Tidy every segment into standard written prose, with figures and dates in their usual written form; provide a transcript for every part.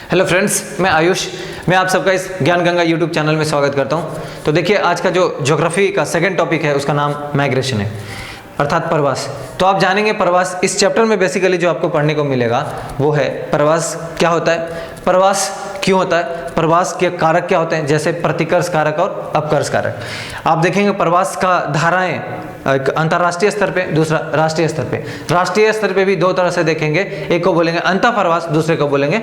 Hello friends, मैं आयुष। मैं आप सबका इस ज्ञान गंगा यूट्यूब चैनल में स्वागत करता हूं। तो देखिए, आज का जो ज्योग्राफी का सेकंड टॉपिक है उसका नाम माइग्रेशन है, अर्थात प्रवास। तो आप जानेंगे प्रवास। इस चैप्टर में बेसिकली जो आपको पढ़ने को मिलेगा वो है प्रवास क्या होता है, प्रवास क्यों होता है, प्रवास के कारक क्या होते हैं, जैसे प्रतिकर्ष कारक और अपकर्ष कारक। आप देखेंगे प्रवास का धाराएं एक अंतर्राष्ट्रीय स्तर पे, दूसरा राष्ट्रीय स्तर पे। राष्ट्रीय स्तर पे भी दो तरह से देखेंगे, एक को बोलेंगे अंतः प्रवास, दूसरे को बोलेंगे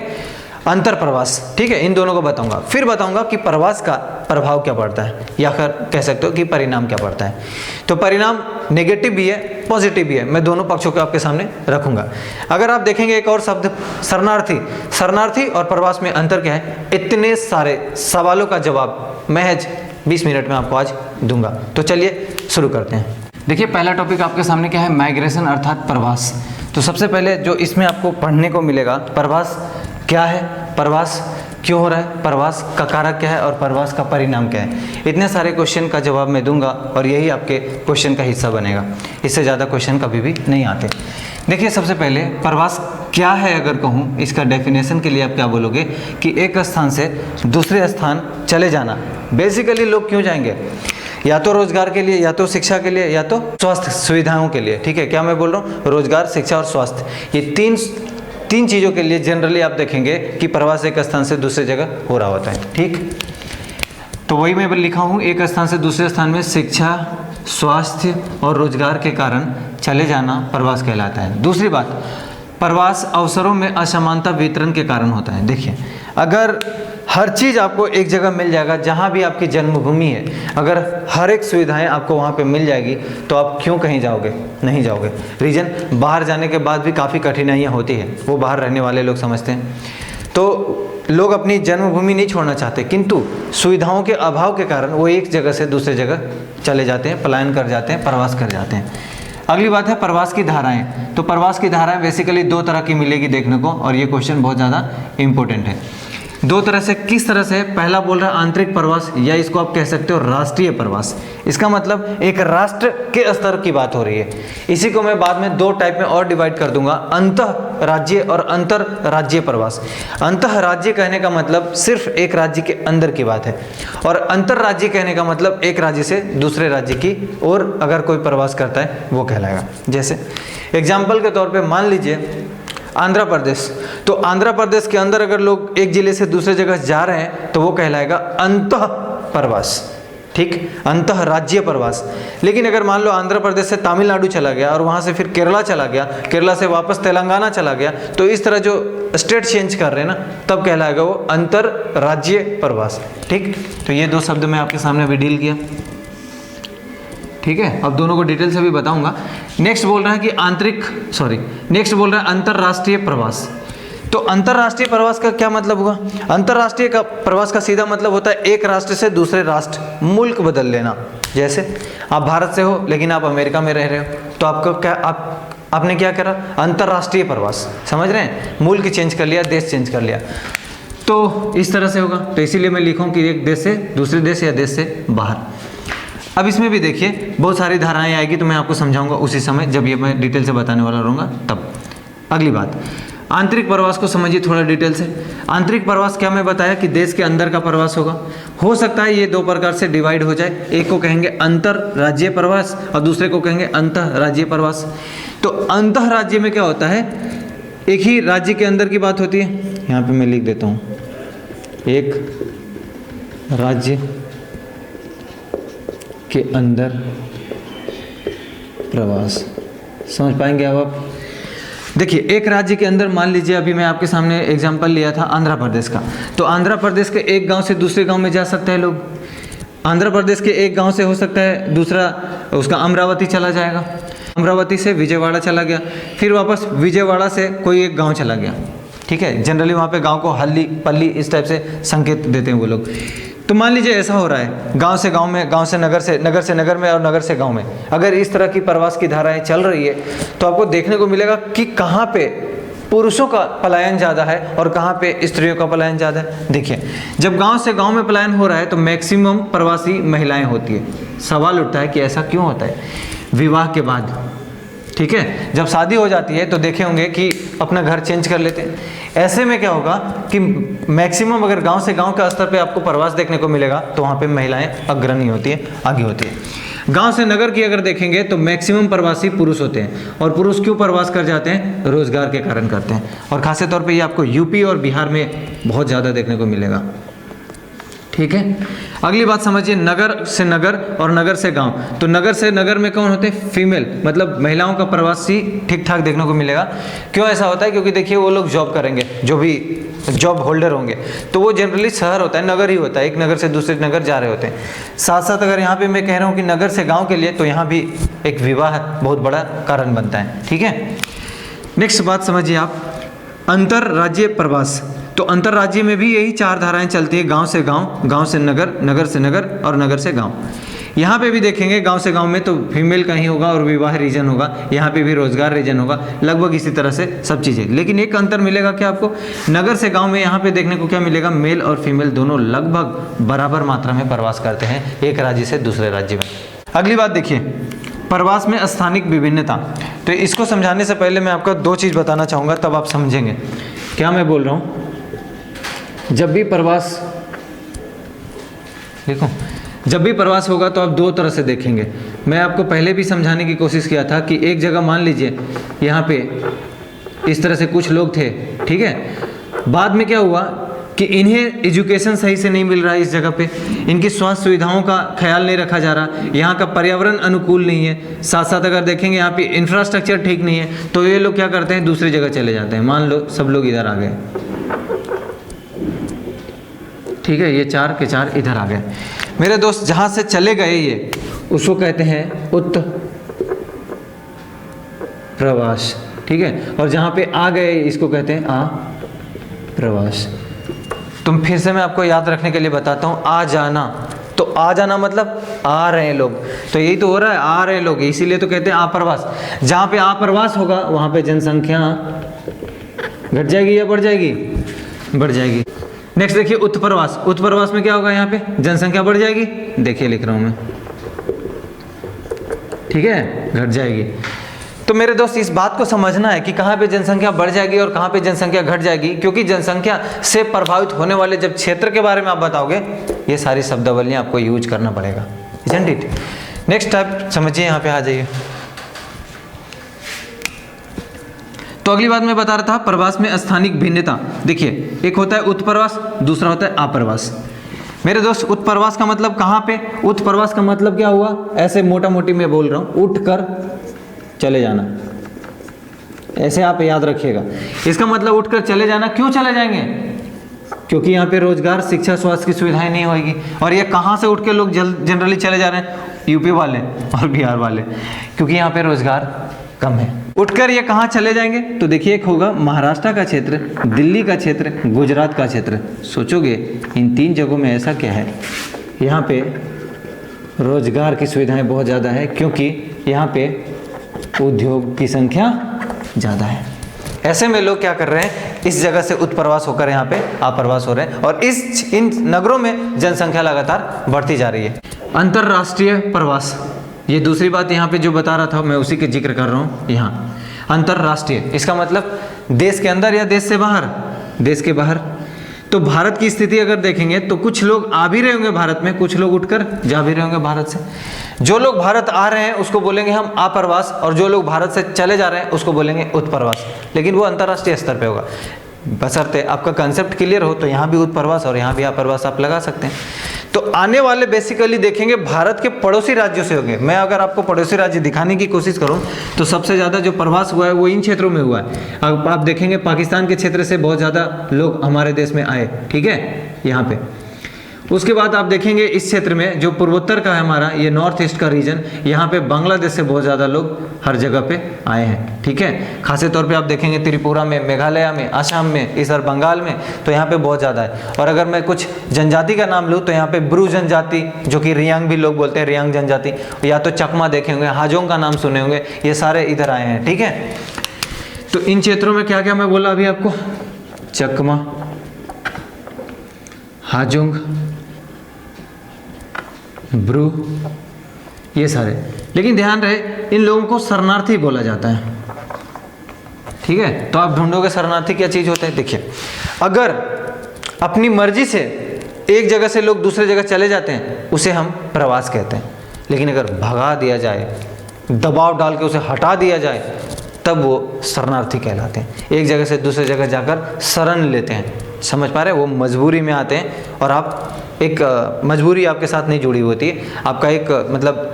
अंतर प्रवास। ठीक है, इन दोनों को बताऊंगा। फिर बताऊंगा कि प्रवास का प्रभाव क्या पड़ता है, या फिर कह सकते हो कि परिणाम क्या पड़ता है। तो परिणाम नेगेटिव भी है, पॉजिटिव भी है। मैं दोनों पक्षों को आपके सामने रखूंगा। अगर आप देखेंगे एक और शब्द शरणार्थी, शरणार्थी और प्रवास में अंतर क्या है, इतने सारे सवालों का जवाब महज 20 मिनट में आपको आज दूंगा। तो चलिए शुरू करते हैं। देखिए, पहला टॉपिक आपके सामने क्या है, माइग्रेशन अर्थात प्रवास। तो सबसे पहले जो इसमें आपको पढ़ने को मिलेगा, प्रवास क्या है, प्रवास क्यों हो रहा है, प्रवास का कारक क्या है और प्रवास का परिणाम क्या है। इतने सारे क्वेश्चन का जवाब मैं दूंगा और यही आपके क्वेश्चन का हिस्सा बनेगा। इससे ज़्यादा क्वेश्चन कभी भी नहीं आते। देखिए, सबसे पहले प्रवास क्या है अगर कहूँ, इसका डेफिनेशन के लिए आप क्या बोलोगे कि एक स्थान से दूसरे स्थान चले जाना। बेसिकली लोग क्यों जाएंगे, या तो रोजगार के लिए, या तो शिक्षा के लिए, या तो स्वास्थ्य सुविधाओं के लिए। ठीक है, क्या मैं बोल रहा हूँ, रोजगार, शिक्षा और स्वास्थ्य, ये तीन चीज़ों के लिए जनरली आप देखेंगे कि प्रवास एक स्थान से दूसरे जगह हो रहा होता है। ठीक, तो वही मैं लिखा हूँ, एक स्थान से दूसरे स्थान में शिक्षा, स्वास्थ्य और रोजगार के कारण चले जाना प्रवास कहलाता है। दूसरी बात, प्रवास अवसरों में असमानता वितरण के कारण होता है। देखिए, अगर हर चीज़ आपको एक जगह मिल जाएगा, जहाँ भी आपकी जन्मभूमि है, अगर हर एक सुविधाएं आपको वहाँ पे मिल जाएगी, तो आप क्यों कहीं जाओगे, नहीं जाओगे। रीज़न, बाहर जाने के बाद भी काफ़ी कठिनाइयाँ होती है, वो बाहर रहने वाले लोग समझते हैं। तो लोग अपनी जन्मभूमि नहीं छोड़ना चाहते, किंतु सुविधाओं के अभाव के कारण वो एक जगह से दूसरे जगह चले जाते हैं, पलायन कर जाते हैं, प्रवास कर जाते हैं। अगली बात है प्रवास की धाराएं। तो प्रवास की धाराएं बेसिकली दो तरह की मिलेगी देखने को, और ये क्वेश्चन बहुत ज़्यादा इंपॉर्टेंट है। दो तरह से, किस तरह से, पहला बोल रहा है आंतरिक प्रवास, या इसको आप कह सकते हो राष्ट्रीय प्रवास। इसका मतलब एक राष्ट्र के स्तर की बात हो रही है। इसी को मैं बाद में दो टाइप में और डिवाइड कर दूंगा, अंतः राज्य और अंतर राज्य प्रवास। अंतः राज्य कहने का मतलब सिर्फ एक राज्य के अंदर की बात है, और अंतर राज्य कहने का मतलब एक राज्य से दूसरे राज्य की और अगर कोई प्रवास करता है वो कहलाएगा। जैसे एग्जाम्पल के तौर पर मान लीजिए आंध्र प्रदेश। तो आंध्र प्रदेश के अंदर अगर लोग एक जिले से दूसरे जगह जा रहे हैं तो वो कहलाएगा अंतः प्रवास। ठीक, अंतः राज्य प्रवास। लेकिन अगर मान लो आंध्र प्रदेश से तमिलनाडु चला गया और वहाँ से फिर केरला चला गया, केरला से वापस तेलंगाना चला गया, तो इस तरह जो स्टेट चेंज कर रहे हैं ना, तब कहलाएगा वो अंतर राज्य प्रवास। ठीक, तो ये दो शब्द मैं आपके सामने भी डील किया। ठीक है, अब दोनों को डिटेल से भी बताऊंगा। नेक्स्ट बोल रहा है कि नेक्स्ट बोल रहा है अंतरराष्ट्रीय प्रवास। तो अंतरराष्ट्रीय प्रवास का क्या मतलब हुआ, अंतरराष्ट्रीय का प्रवास का सीधा मतलब होता है एक राष्ट्र से दूसरे राष्ट्र, मुल्क बदल लेना। जैसे आप भारत से हो लेकिन आप अमेरिका में रह रहे हो, तो आपको क्या, आपने क्या करा, अंतरराष्ट्रीय प्रवास। समझ रहे हैं, मुल्क चेंज कर लिया, देश चेंज कर लिया। तो इस तरह से होगा। तो इसीलिए मैं लिखूँ कि एक देश से दूसरे देश या देश से बाहर। अब इसमें भी देखिए बहुत सारी धाराएं आएगी, तो मैं आपको समझाऊंगा उसी समय जब ये मैं डिटेल से बताने वाला रहूँगा तब। अगली बात, आंतरिक प्रवास को समझिए थोड़ा डिटेल से। आंतरिक प्रवास क्या मैं बताया कि देश के अंदर का प्रवास होगा। हो सकता है ये दो प्रकार से डिवाइड हो जाए, एक को कहेंगे अंतर राज्य प्रवास और दूसरे को कहेंगे अंतः राज्य प्रवास। तो अंतः राज्य में क्या होता है, एक ही राज्य के अंदर की बात होती है। यहाँ पे मैं लिख देता हूँ, एक राज्य के अंदर प्रवास। समझ पाएंगे अब आप। देखिए, एक राज्य के अंदर, मान लीजिए अभी मैं आपके सामने एग्जांपल लिया था आंध्र प्रदेश का। तो आंध्र प्रदेश के एक गांव से दूसरे गांव में जा सकते हैं लोग। आंध्र प्रदेश के एक गांव से हो सकता है दूसरा उसका अमरावती चला जाएगा, अमरावती से विजयवाड़ा चला गया, फिर वापस विजयवाड़ा से कोई एक गाँव चला गया। ठीक है, जनरली वहाँ पे गाँव को हल्ली पल्ली इस टाइप से संकेत देते हैं वो लोग। तो मान लीजिए ऐसा हो रहा है, गांव से गांव में, गांव से नगर से, नगर से नगर में, और नगर से गांव में। अगर इस तरह की प्रवास की धाराएं चल रही है तो आपको देखने को मिलेगा कि कहाँ पे पुरुषों का पलायन ज़्यादा है और कहाँ पे स्त्रियों का पलायन ज़्यादा है। देखिए, जब गांव से गांव में पलायन हो रहा है तो मैक्सिमम प्रवासी महिलाएं होती है। सवाल उठता है कि ऐसा क्यों होता है, विवाह के बाद। ठीक है, जब शादी हो जाती है तो देखे होंगे कि अपना घर चेंज कर लेते हैं। ऐसे में क्या होगा कि मैक्सिमम अगर गांव से गांव का स्तर पे आपको प्रवास देखने को मिलेगा तो वहाँ पे महिलाएं अग्रणी होती है, आगे होती है। गांव से नगर की अगर देखेंगे तो मैक्सिमम प्रवासी पुरुष होते हैं, और पुरुष क्यों प्रवास कर जाते हैं? रोजगार के कारण करते हैं, और खास तौर पे ये आपको यूपी और बिहार में बहुत ज़्यादा देखने को मिलेगा। ठीक है, अगली बात समझिए, नगर से नगर और नगर से गांव। तो नगर से नगर में कौन होते हैं? फीमेल, मतलब महिलाओं का प्रवासी ठीक ठाक देखने को मिलेगा। क्यों ऐसा होता है? क्योंकि देखिए वो लोग जॉब करेंगे, जो भी जॉब होल्डर होंगे, तो वो जनरली शहर होता है, नगर ही होता है, एक नगर से दूसरे नगर जा रहे होते हैं। साथ साथ अगर यहाँ पे मैं कह रहा हूँ कि नगर से गाँव के लिए, तो यहाँ भी एक विवाह बहुत बड़ा कारण बनता है। ठीक है, नेक्स्ट बात समझिए आप, अंतरराज्यीय प्रवास। तो अंतरराज्य में भी यही 4 धाराएं चलती है, गांव से गांव, गांव से नगर, नगर से नगर और नगर से गांव। यहाँ पे भी देखेंगे गांव से गांव में तो फीमेल का ही होगा और विवाह रीजन होगा, यहाँ पे भी रोजगार रीजन होगा, लगभग इसी तरह से सब चीज़ें। लेकिन एक अंतर मिलेगा क्या आपको? नगर से गाँव में यहाँ पे देखने को क्या मिलेगा? मेल और फीमेल दोनों लगभग बराबर मात्रा में प्रवास करते हैं एक राज्य से दूसरे राज्य में। अगली बात देखिए, प्रवास में स्थानिक विभिन्नता। तो इसको समझाने से पहले मैं आपको 2 चीज़ बताना चाहूँगा, तब आप समझेंगे क्या मैं बोल रहा हूँ। जब भी प्रवास, देखो, जब भी प्रवास होगा तो आप 2 तरह से देखेंगे। मैं आपको पहले भी समझाने की कोशिश किया था कि एक जगह मान लीजिए यहाँ पे इस तरह से कुछ लोग थे, ठीक है, बाद में क्या हुआ कि इन्हें एजुकेशन सही से नहीं मिल रहा है इस जगह पे, इनकी स्वास्थ्य सुविधाओं का ख्याल नहीं रखा जा रहा, यहाँ का पर्यावरण अनुकूल नहीं है, साथ साथ अगर देखेंगे यहाँ पे इंफ्रास्ट्रक्चर ठीक नहीं है, तो ये लोग क्या करते हैं? दूसरी जगह चले जाते हैं। मान लो सब लोग इधर आ गए, ठीक है, ये 4 के 4 इधर आ गए। मेरे दोस्त, जहाँ से चले गए ये, उसको कहते हैं उत्प्रवास, ठीक है, और जहाँ पे आ गए इसको कहते हैं आप्रवास। तुम फिर से मैं आपको याद रखने के लिए बताता हूँ, आ जाना, तो आ जाना मतलब आ रहे हैं लोग, तो यही तो हो रहा है, आ रहे लोग, इसीलिए तो कहते हैं आप्रवास। जहाँ पे आप्रवास होगा वहाँ पे जनसंख्या घट जाएगी या बढ़ जाएगी? बढ़ जाएगी। नेक्स्ट देखिए, उत्प्रवास। उत्प्रवास में क्या होगा? यहाँ पे जनसंख्या बढ़ जाएगी, देखिए लिख रहा हूँ मैं, ठीक है, घट जाएगी। तो मेरे दोस्त, इस बात को समझना है कि कहाँ पे जनसंख्या बढ़ जाएगी और कहाँ पे जनसंख्या घट जाएगी, क्योंकि जनसंख्या से प्रभावित होने वाले जब क्षेत्र के बारे में आप बताओगे, ये सारी शब्दावलियाँ आपको यूज करना पड़ेगा, isn't it? नेक्स्ट टाइप समझिए, यहाँ पे आ जाइए। तो अगली बात मैं बता रहा था, प्रवास में स्थानिक भिन्नता। देखिए, एक होता है उत्प्रवास, दूसरा होता है आप्रवास। मेरे दोस्त, उत्प्रवास का मतलब कहाँ पे? उत्प्रवास का मतलब क्या हुआ? ऐसे मोटा मोटी मैं बोल रहा हूँ, उठ कर चले जाना, ऐसे आप याद रखिएगा। इसका मतलब उठकर चले जाना। क्यों चले जाएंगे? क्योंकि यहाँ पे रोजगार, शिक्षा, स्वास्थ्य की सुविधाएं नहीं होगी। और ये कहाँ से उठ के लोग जनरली चले जा रहे हैं? यूपी वाले और बिहार वाले, क्योंकि यहाँ पे रोजगार कम है। उठकर ये कहाँ चले जाएंगे? तो देखिए, एक होगा महाराष्ट्र का क्षेत्र, दिल्ली का क्षेत्र, गुजरात का क्षेत्र। सोचोगे इन 3 जगहों में ऐसा क्या है? यहाँ पे रोजगार की सुविधाएं बहुत ज़्यादा है, क्योंकि यहाँ पे उद्योग की संख्या ज़्यादा है। ऐसे में लोग क्या कर रहे हैं? इस जगह से उत्प्रवास होकर यहाँ पे आप्रवास हो रहे हैं, और इन नगरों में जनसंख्या लगातार बढ़ती जा रही है। अंतर्राष्ट्रीय प्रवास, ये दूसरी बात यहाँ पे जो बता रहा था मैं उसी के जिक्र कर रहा हूँ। यहाँ अंतर्राष्ट्रीय, इसका मतलब देश के अंदर या देश से बाहर? देश के बाहर। तो भारत की स्थिति अगर देखेंगे तो कुछ लोग आ भी रहे होंगे भारत में, कुछ लोग उठकर जा भी रहे होंगे भारत से। जो लोग भारत आ रहे हैं उसको बोलेंगे हम आप्रवास, और जो लोग भारत से चले जा रहे हैं उसको बोलेंगे उत्प्रवास, लेकिन वो अंतर्राष्ट्रीय स्तर पे होगा। बशर्ते आपका कंसेप्ट क्लियर हो तो यहाँ भी उत्प्रवास और यहाँ भी आप्रवास आप लगा सकते हैं। तो आने वाले बेसिकली देखेंगे भारत के पड़ोसी राज्यों से होंगे। मैं अगर आपको पड़ोसी राज्य दिखाने की कोशिश करूं तो सबसे ज़्यादा जो प्रवास हुआ है वो इन क्षेत्रों में हुआ है। अब आप देखेंगे पाकिस्तान के क्षेत्र से बहुत ज़्यादा लोग हमारे देश में आए, ठीक है, यहाँ पे। उसके बाद आप देखेंगे इस क्षेत्र में जो पूर्वोत्तर का है हमारा, ये नॉर्थ ईस्ट का रीजन, यहाँ पे बांग्लादेश से बहुत ज़्यादा लोग हर जगह पे आए हैं, ठीक है। खासे तौर पे आप देखेंगे त्रिपुरा में, मेघालय में, असम में, इधर बंगाल में, तो यहाँ पे बहुत ज़्यादा है। और अगर मैं कुछ जनजाति का नाम लूँ तो यहाँ पे ब्रू जनजाति, जो कि रियांग भी लोग बोलते हैं, रियांग जनजाति, या तो चकमा देखे होंगे, हाजोंग का नाम सुने होंगे, ये सारे इधर आए हैं, ठीक है। तो इन क्षेत्रों में क्या क्या मैं बोला अभी आपको? चकमा, हाजोंग, ब्रू, ये सारे। लेकिन ध्यान रहे इन लोगों को शरणार्थी बोला जाता है, ठीक है। तो आप ढूंढोगे शरणार्थी क्या चीज़ होता है। देखिए, अगर अपनी मर्जी से एक जगह से लोग दूसरे जगह चले जाते हैं उसे हम प्रवास कहते हैं, लेकिन अगर भगा दिया जाए, दबाव डाल के उसे हटा दिया जाए, तब वो शरणार्थी कहलाते हैं। एक जगह से दूसरे जगह जाकर शरण लेते हैं, समझ पा रहे हैं, वो मजबूरी में आते हैं और आप एक मजबूरी आपके साथ नहीं जुड़ी होती है, आपका एक मतलब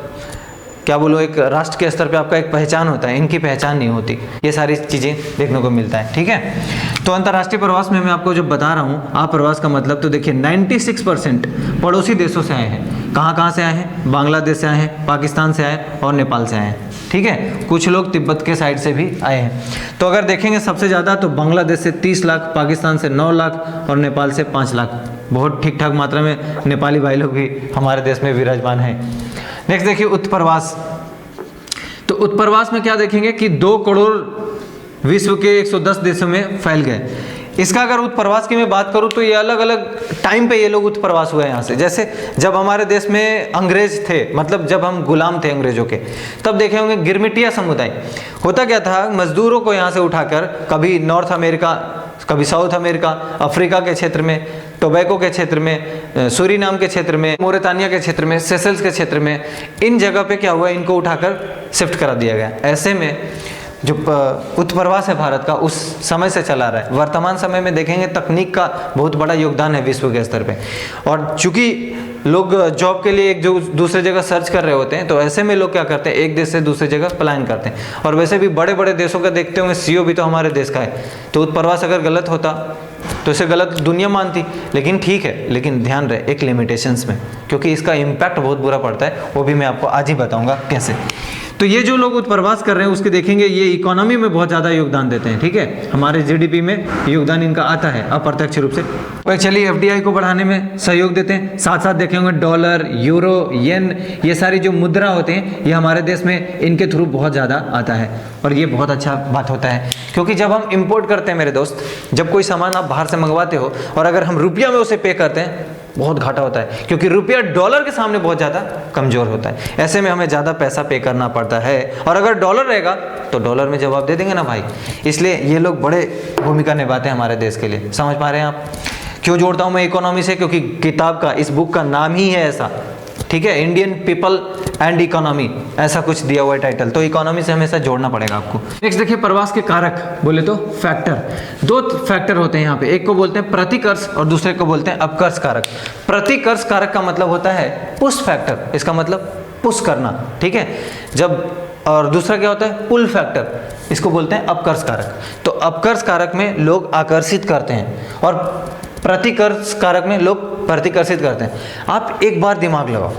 क्या बोलो, एक राष्ट्र के स्तर पे आपका एक पहचान होता है, इनकी पहचान नहीं होती। ये सारी चीज़ें देखने को मिलता है, ठीक है। तो अंतर्राष्ट्रीय प्रवास में मैं आपको जो बता रहा हूँ, आप प्रवास का मतलब तो देखिए 96% पड़ोसी देशों से आए हैं। कहाँ से आए हैं? बांग्लादेश से आए हैं, पाकिस्तान से आए और नेपाल से आए हैं, ठीक है। कुछ लोग तिब्बत के साइड से भी आए हैं। तो अगर देखेंगे सबसे ज़्यादा तो बांग्लादेश से 30 लाख, पाकिस्तान से 9 लाख और नेपाल से 5 लाख। बहुत ठीक ठाक मात्रा में नेपाली भाई लोग भी हमारे देश में विराजमान हैं। नेक्स्ट देखिए उत्प्रवास। तो उत्प्रवास में क्या देखेंगे कि 2 करोड़ विश्व के 110 देशों में फैल गए। इसका अगर उत्प्रवास की मैं बात करूं तो ये अलग अलग टाइम पे ये लोग उत्प्रवास हुए यहाँ से। जैसे जब हमारे देश में अंग्रेज थे, मतलब जब हम गुलाम थे अंग्रेजों के, तब देखे होंगे गिरमिटिया समुदाय। होता क्या था, मजदूरों को यहाँ से उठाकर कभी नॉर्थ अमेरिका, कभी साउथ अमेरिका, अफ्रीका के क्षेत्र में, टोबैको के क्षेत्र में, सूरीनाम के क्षेत्र में, मोरितानिया के क्षेत्र में, सेशल्स के क्षेत्र में, इन जगह पे क्या हुआ, इनको उठाकर शिफ्ट करा दिया गया। ऐसे में जो उत्प्रवास है भारत का उस समय से चला रहा है। वर्तमान समय में देखेंगे तकनीक का बहुत बड़ा योगदान है विश्व के स्तर पे, और चूंकि लोग जॉब के लिए एक जो दूसरे जगह सर्च कर रहे होते हैं, तो ऐसे में लोग क्या करते हैं, एक देश से दूसरे जगह पलायन करते हैं। और वैसे भी बड़े बड़े देशों का देखते होंगे सीईओ भी तो हमारे देश का है। तो उत्प्रवास अगर गलत होता तो इसे गलत दुनिया मानती, लेकिन ठीक है, लेकिन ध्यान रहे एक लिमिटेशंस में, क्योंकि इसका इम्पैक्ट बहुत बुरा पड़ता है, वो भी मैं आपको आज ही बताऊंगा कैसे। तो ये जो लोग उत्प्रवास कर रहे हैं उसके देखेंगे ये इकोनॉमी में बहुत ज़्यादा योगदान देते हैं, ठीक है। हमारे जीडीपी में योगदान इनका आता है अप्रत्यक्ष रूप से। और चलिए एफडीआई को बढ़ाने में सहयोग देते हैं। साथ साथ देखे होंगे डॉलर, यूरो, येन, ये सारी जो मुद्रा होते हैं ये हमारे देश में इनके थ्रू बहुत ज़्यादा आता है, और ये बहुत अच्छा बात होता है। क्योंकि जब हम इंपोर्ट करते हैं मेरे दोस्त, जब कोई सामान आप बाहर से मंगवाते हो और अगर हम रुपया में उसे पे करते हैं, बहुत घाटा होता है, क्योंकि रुपया डॉलर के सामने बहुत ज़्यादा कमज़ोर होता है। ऐसे में हमें ज़्यादा पैसा पे करना पड़ता है, और अगर डॉलर रहेगा तो डॉलर में जवाब दे देंगे ना भाई। इसलिए ये लोग बड़े भूमिका निभाते हैं हमारे देश के लिए। समझ पा रहे हैं आप? क्यों जोड़ता हूँ मैं इकोनॉमी से? क्योंकि किताब का, इस बुक का नाम ही है ऐसा, ठीक है, इंडियन पीपल एंड इकोनॉमी, ऐसा कुछ दिया हुआ है टाइटल। तो इकोनॉमी से हमेशा जोड़ना पड़ेगा आपको। नेक्स्ट देखिए प्रवास के कारक बोले तो फैक्टर। 2 फैक्टर होते हैं यहाँ पे, एक को बोलते हैं प्रतिकर्ष और दूसरे को बोलते हैं अपकर्ष कारक। प्रतिकर्ष कारक का मतलब होता है पुश फैक्टर, इसका मतलब पुश करना, ठीक है। जब और दूसरा क्या होता है, पुल फैक्टर, इसको बोलते हैं अपकर्ष कारक। तो अपकर्ष कारक में लोग आकर्षित करते हैं और प्रतिकर्ष कारक में लोग प्रतिकर्षित करते हैं। आप एक बार दिमाग लगाओ,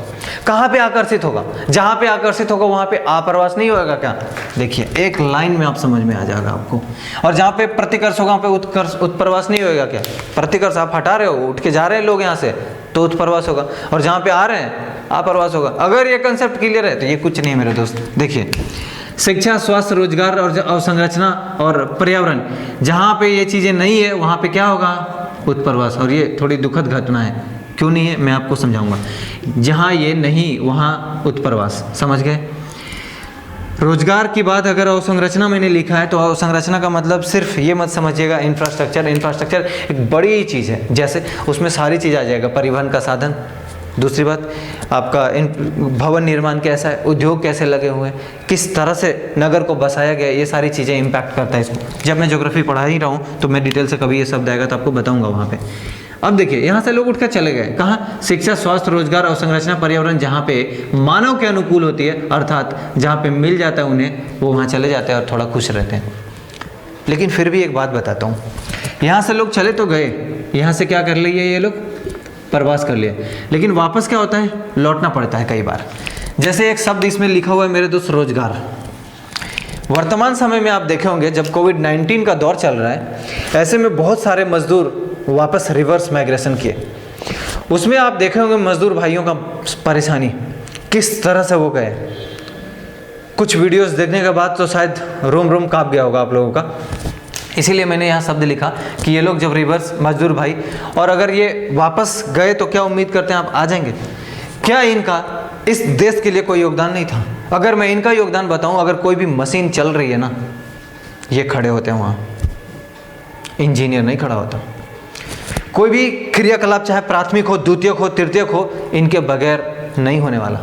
कहाँ पे आकर्षित होगा? जहाँ पे आकर्षित होगा वहाँ पे आप्रवास नहीं होगा क्या? देखिए एक लाइन में आप समझ में आ जाएगा आपको। और जहाँ पे प्रतिकर्ष होगा वहाँ पे उत्प्रवास नहीं होगा क्या? प्रतिकर्ष आप हटा रहे हो, उठ के जा रहे हैं लोग यहाँ से, तो उत्प्रवास होगा, और जहाँ पे आ रहे हैं आप्रवास होगा। अगर ये कंसेप्ट क्लियर है तो ये कुछ नहीं है मेरे दोस्त। देखिए शिक्षा, स्वास्थ्य, रोजगार और अवसंरचना और पर्यावरण, जहाँ पे ये चीज़ें नहीं है वहाँ पे क्या होगा? उत्प्रवास। और ये थोड़ी दुखद घटना है, क्यों नहीं है मैं आपको समझाऊंगा। जहाँ ये नहीं वहाँ उत्प्रवास, समझ गए? रोजगार की बात अगर अवसंरचना मैंने लिखा है तो अवसंरचना का मतलब सिर्फ ये मत समझिएगा इंफ्रास्ट्रक्चर। इंफ्रास्ट्रक्चर एक बड़ी चीज़ है, जैसे उसमें सारी चीज़ आ जाएगा, परिवहन का साधन, दूसरी बात आपका भवन निर्माण कैसा है, उद्योग कैसे लगे हुए हैं, किस तरह से नगर को बसाया गया, ये सारी चीज़ें इम्पैक्ट करता है इसको। जब मैं ज्योग्राफी पढ़ा ही रहा हूँ तो मैं डिटेल से कभी ये शब्द आएगा तो आपको बताऊंगा वहाँ पे। अब देखिए यहाँ से लोग उठकर चले गए कहाँ? शिक्षा, स्वास्थ्य, रोजगार, अवसंरचना, पर्यावरण, जहाँ पे मानव के अनुकूल होती है, अर्थात जहाँ पे मिल जाता है उन्हें, वो वहाँ चले जाते हैं और थोड़ा खुश रहते हैं। लेकिन फिर भी एक बात बताता हूँ, यहाँ से लोग चले तो गए, यहाँ से क्या कर लिए ये लोग? प्रवास कर लिया, लेकिन वापस क्या होता है? लौटना पड़ता है कई बार। जैसे एक शब्द इसमें लिखा हुआ है मेरे दोस्त, रोजगार। वर्तमान समय में आप देखे होंगे जब कोविड-19 का दौर चल रहा है, ऐसे में बहुत सारे मजदूर वापस रिवर्स माइग्रेशन किए। उसमें आप देखे होंगे मजदूर भाइयों का परेशानी किस तरह से वो गए। कुछ वीडियोस देखने के बाद तो शायद रोम रोम कांप गया होगा आप लोगों का। इसीलिए मैंने यहाँ शब्द लिखा कि ये लोग जब रिवर्स मजदूर भाई, और अगर ये वापस गए तो क्या उम्मीद करते हैं आप आ जाएंगे? क्या इनका इस देश के लिए कोई योगदान नहीं था? अगर मैं इनका योगदान बताऊं, अगर कोई भी मशीन चल रही है ना, ये खड़े होते हैं वहाँ, इंजीनियर नहीं खड़ा होता। कोई भी क्रियाकलाप चाहे प्राथमिक हो, द्वितीयक हो, तृतीयक हो, इनके बगैर नहीं होने वाला।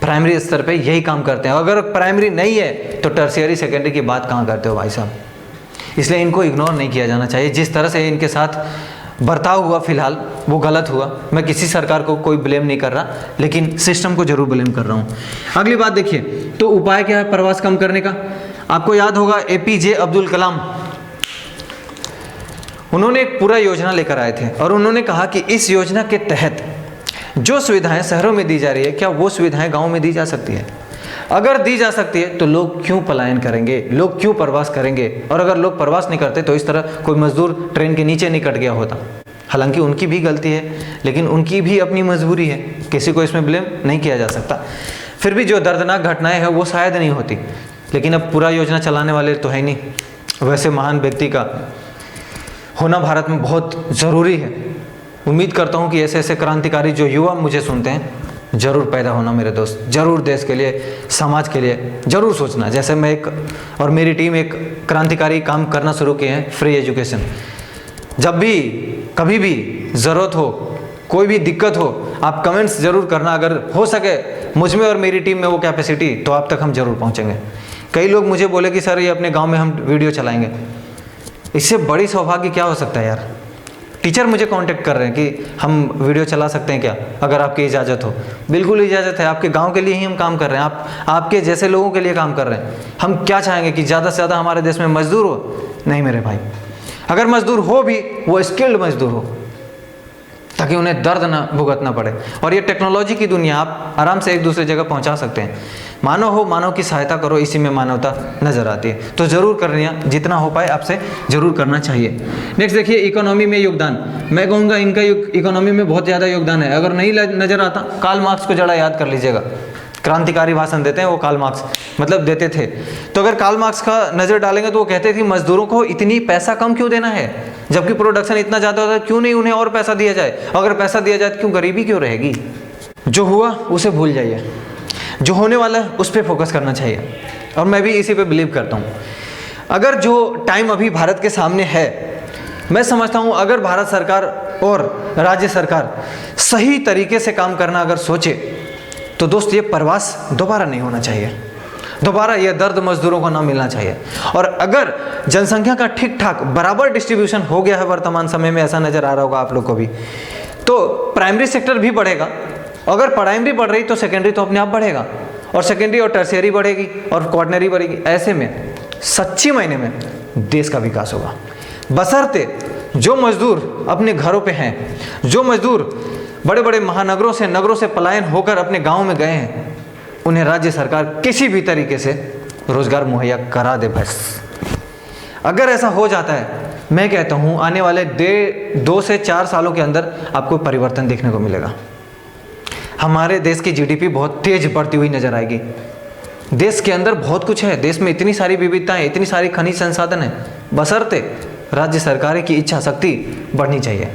प्राइमरी स्तर पे यही काम करते हैं। अगर प्राइमरी नहीं है तो टर्शियरी सेकेंडरी की बात कहाँ करते हो भाई साहब। इसलिए इनको इग्नोर नहीं किया जाना चाहिए। जिस तरह से इनके साथ बर्ताव हुआ फिलहाल वो गलत हुआ। मैं किसी सरकार को कोई ब्लेम नहीं कर रहा, लेकिन सिस्टम को जरूर ब्लेम कर रहा हूँ। अगली बात देखिए, तो उपाय क्या है प्रवास कम करने का। आपको याद होगा APJ अब्दुल कलाम, उन्होंने एक पूरा योजना लेकर आए थे और उन्होंने कहा कि इस योजना के तहत जो सुविधाएं शहरों में दी जा रही है, क्या वो सुविधाएं गाँव में दी जा सकती है? अगर दी जा सकती है तो लोग क्यों पलायन करेंगे, लोग क्यों प्रवास करेंगे? और अगर लोग प्रवास नहीं करते तो इस तरह कोई मजदूर ट्रेन के नीचे नहीं कट गया होता। हालांकि उनकी भी गलती है, लेकिन उनकी भी अपनी मजबूरी है, किसी को इसमें ब्लेम नहीं किया जा सकता। फिर भी जो दर्दनाक घटनाएं हैं वो शायद नहीं होती, लेकिन अब पूरा योजना चलाने वाले तो है नहीं। वैसे महान व्यक्ति का होना भारत में बहुत ज़रूरी है। उम्मीद करता हूँ कि ऐसे ऐसे क्रांतिकारी जो युवा मुझे सुनते हैं जरूर पैदा होना मेरे दोस्त, जरूर देश के लिए, समाज के लिए जरूर सोचना। जैसे मैं एक और मेरी टीम एक क्रांतिकारी काम करना शुरू किए हैं, फ्री एजुकेशन। जब भी कभी भी ज़रूरत हो, कोई भी दिक्कत हो, आप कमेंट्स ज़रूर करना। अगर हो सके मुझ में और मेरी टीम में वो कैपेसिटी, तो आप तक हम जरूर पहुँचेंगे। कई लोग मुझे बोले कि सर ये अपने गाँव में हम वीडियो चलाएँगे। इससे बड़ी सौभाग्य क्या हो सकता है यार। टीचर मुझे कांटेक्ट कर रहे हैं कि हम वीडियो चला सकते हैं क्या, अगर आपकी इजाज़त हो। बिल्कुल इजाज़त है, आपके गांव के लिए ही हम काम कर रहे हैं, आपके जैसे लोगों के लिए काम कर रहे हैं। हम क्या चाहेंगे कि ज़्यादा से ज़्यादा हमारे देश में मजदूर हो? नहीं मेरे भाई, अगर मजदूर हो भी वो स्किल्ड मजदूर हो, ताकि उन्हें दर्द ना भुगतना पड़े। और ये टेक्नोलॉजी की दुनिया, आप आराम से एक दूसरे जगह पहुंचा सकते हैं। मानव हो, मानव की सहायता करो, इसी में मानवता नज़र आती है। तो ज़रूर करनी है, जितना हो पाए आपसे ज़रूर करना चाहिए। नेक्स्ट देखिए, इकोनॉमी में योगदान। मैं कहूँगा इनका इकोनॉमी में बहुत ज़्यादा योगदान है। अगर नहीं नज़र आता, कार्ल मार्क्स को जरा याद कर लीजिएगा। क्रांतिकारी भाषण देते हैं वो कार्ल मार्क्स, मतलब देते थे। तो अगर कार्ल मार्क्स का नज़र डालेंगे तो वो कहते थे मजदूरों को इतनी पैसा कम क्यों देना है, जबकि प्रोडक्शन इतना ज़्यादा होता है, क्यों नहीं उन्हें और पैसा दिया जाए। अगर पैसा दिया जाए तो क्यों गरीबी क्यों रहेगी। जो हुआ उसे भूल जाइए, जो होने वाला है उस पर फोकस करना चाहिए। और मैं भी इसी पे बिलीव करता हूँ। अगर जो टाइम अभी भारत के सामने है, मैं समझता हूँ अगर भारत सरकार और राज्य सरकार सही तरीके से काम करना अगर सोचे तो दोस्त ये प्रवास दोबारा नहीं होना चाहिए, दोबारा ये दर्द मजदूरों को ना मिलना चाहिए। और अगर जनसंख्या का ठीक ठाक बराबर डिस्ट्रीब्यूशन हो गया है वर्तमान समय में, ऐसा नज़र आ रहा होगा आप लोग को भी, तो प्राइमरी सेक्टर भी बढ़ेगा। अगर प्राइमरी बढ़ रही तो सेकेंडरी तो अपने आप बढ़ेगा, और सेकेंडरी और टर्शियरी बढ़ेगी और क्वार्टनरी बढ़ेगी। ऐसे में सच्ची मायने में देश का विकास होगा, बशर्ते जो मजदूर अपने घरों पे हैं, जो मजदूर बड़े बड़े महानगरों से, नगरों से पलायन होकर अपने गांव में गए हैं, उन्हें राज्य सरकार किसी भी तरीके से रोजगार मुहैया करा दे बस। अगर ऐसा हो जाता है, मैं कहता हूँ आने वाले 2 से 4 सालों के अंदर आपको परिवर्तन देखने को मिलेगा। हमारे देश की जीडीपी बहुत तेज बढ़ती हुई नजर आएगी। देश के अंदर बहुत कुछ है, देश में इतनी सारी विविधताएं, इतनी सारी खनिज संसाधन है, बशर्ते राज्य सरकारों की इच्छा शक्ति बढ़नी चाहिए।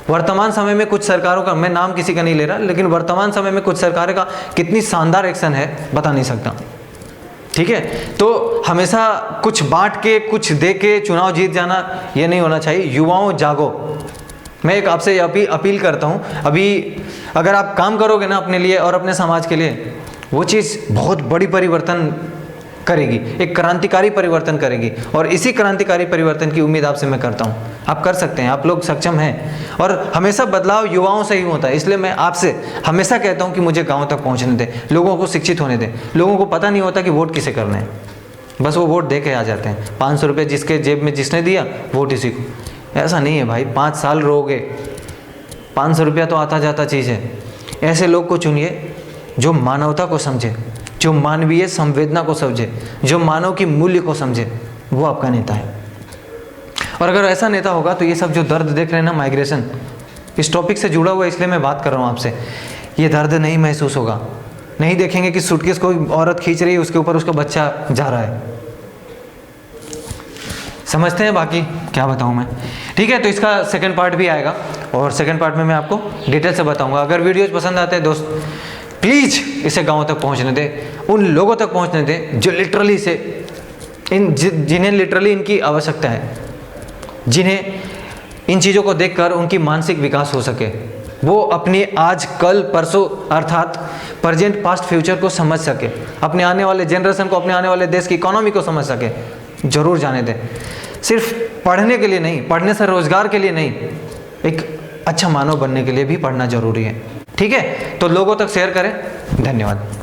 वर्तमान समय में कुछ सरकारों का, मैं नाम किसी का नहीं ले रहा, लेकिन वर्तमान समय में कुछ सरकारों का कितनी शानदार एक्शन है बता नहीं सकता। ठीक है, तो हमेशा कुछ बांट के, कुछ दे के चुनाव जीत जाना ये नहीं होना चाहिए। युवाओं जागो, मैं एक आपसे अपील करता हूँ। अभी अगर आप काम करोगे ना अपने लिए और अपने समाज के लिए, वो चीज़ बहुत बड़ी परिवर्तन करेगी, एक क्रांतिकारी परिवर्तन करेगी। और इसी क्रांतिकारी परिवर्तन की उम्मीद आपसे मैं करता हूँ। आप कर सकते हैं, आप लोग सक्षम हैं, और हमेशा बदलाव युवाओं से ही होता है। इसलिए मैं आपसे हमेशा कहता हूँ कि मुझे गाँव तक पहुँचने दें, लोगों को शिक्षित होने दें। लोगों को पता नहीं होता कि वोट किसे करना है, बस वो वोट दे के आ जाते हैं। 500 रुपये जिसके जेब में जिसने दिया, वोट इसी को। ऐसा नहीं है भाई, 5 साल रहोगे, 500 रुपया तो आता जाता चीज़ है। ऐसे लोग को चुनिए जो मानवता को समझे, जो मानवीय संवेदना को समझे, जो मानव की मूल्य को समझे, वो आपका नेता है। और अगर ऐसा नेता होगा तो ये सब जो दर्द देख रहे हैं ना, माइग्रेशन, इस टॉपिक से जुड़ा हुआ है, इसलिए मैं बात कर रहा हूँ आपसे। ये दर्द नहीं महसूस होगा, नहीं देखेंगे कि सूटकेस कोई औरत खींच रही है, उसके ऊपर उसका बच्चा जा रहा है। समझते हैं, बाकी क्या बताऊं मैं। ठीक है, तो इसका सेकंड पार्ट भी आएगा, और सेकंड पार्ट में मैं आपको डिटेल से बताऊंगा। अगर वीडियोज पसंद आते हैं दोस्त, प्लीज़ इसे गाँव तक पहुँचने दें, उन लोगों तक पहुँचने दें जो लिटरली से जिन्हें लिटरली इनकी आवश्यकता है, जिन्हें इन चीज़ों को देखकर उनकी मानसिक विकास हो सके, वो अपनी आज कल परसों अर्थात प्रेजेंट पास्ट फ्यूचर को समझ सके, अपने आने वाले जनरेशन को, अपने आने वाले देश की इकोनॉमी को समझ सके, जरूर जाने दें। सिर्फ पढ़ने के लिए नहीं, पढ़ने से रोजगार के लिए नहीं, एक अच्छा मानव बनने के लिए भी पढ़ना जरूरी है। ठीक है, तो लोगों तक शेयर करें। धन्यवाद।